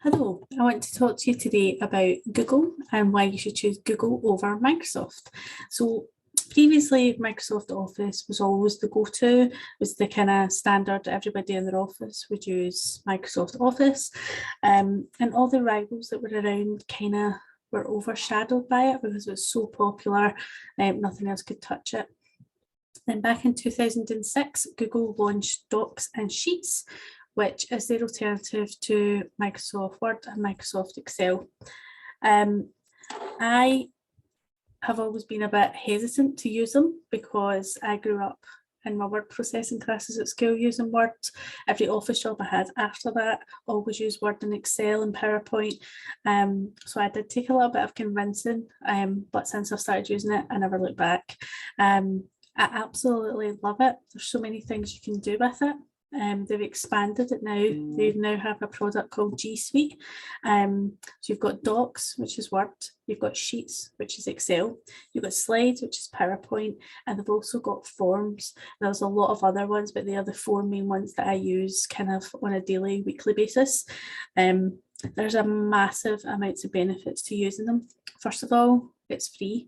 Hello, I want to talk to you today about Google and why you should choose Google over Microsoft. So previously, Microsoft Office was always the go-to, was the kind of standard. Everybody in their office would use Microsoft Office, and all the rivals that were around kind of were overshadowed by it because it was so popular, nothing else could touch it. Then back in 2006, Google launched Docs and Sheets, which is their alternative to Microsoft Word and Microsoft Excel. I have always been a bit hesitant to use them because I grew up in my word processing classes at school using Word. Every office job I had after that always used Word and Excel and PowerPoint. So I did take a little bit of convincing, but since I've started using it, I never looked back. I absolutely love it. There's so many things you can do with it. They've expanded it now. They now have a product called G Suite. So you've got Docs, which is Word. You've got Sheets, which is Excel. You've got Slides, which is PowerPoint. And they've also got Forms. There's a lot of other ones, but they are the four main ones that I use kind of on a daily, weekly basis. There's a massive amount of benefits to using them. First of all, it's free.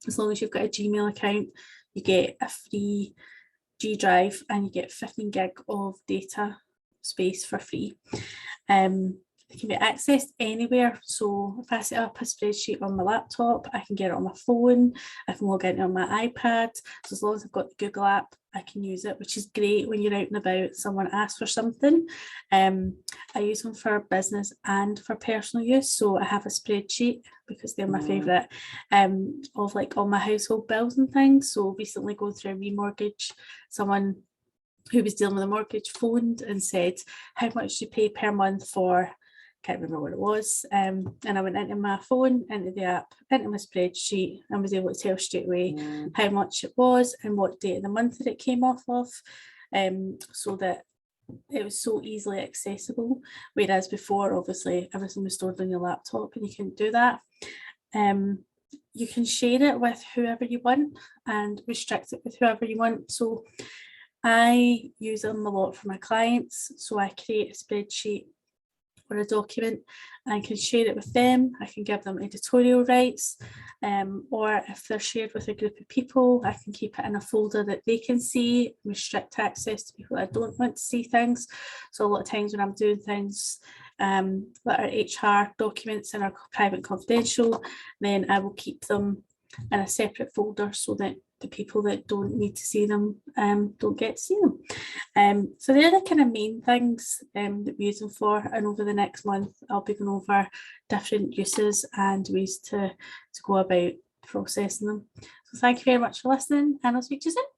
As long as you've got a Gmail account, you get a free G Drive and you get 15 gig of data space for free. It can be accessed anywhere. So if I set up a spreadsheet on my laptop, I can get it on my phone, I can log into it on my iPad. So as long as I've got the Google app, I can use it, which is great when you're out and about, someone asks for something. I use them for business and for personal use. So I have a spreadsheet, because they're my favourite, of like all my household bills and things. So recently going through a remortgage, someone who was dealing with a mortgage phoned and said, how much do you pay per month for, can't remember what it was, and I went into my phone, into the app, into my spreadsheet, and was able to tell straight away how much it was and what date of the month that it came off of, so that it was so easily accessible, whereas before obviously everything was stored on your laptop and you couldn't do that. You can share it with whoever you want and restrict it with whoever you want. So I use them a lot for my clients. So I create a spreadsheet or a document and I can share it with them. I can give them editorial rights, or if they're shared with a group of people, I can keep it in a folder that they can see, restrict access to people that don't want to see things. So a lot of times when I'm doing things that are HR documents and are private and confidential, then I will keep them in a separate folder so that the people that don't need to see them don't get to see them. So they're the kind of main things that we use them for, and over the next month I'll be going over different uses and ways to go about processing them. So thank you very much for listening, and I'll speak to you soon.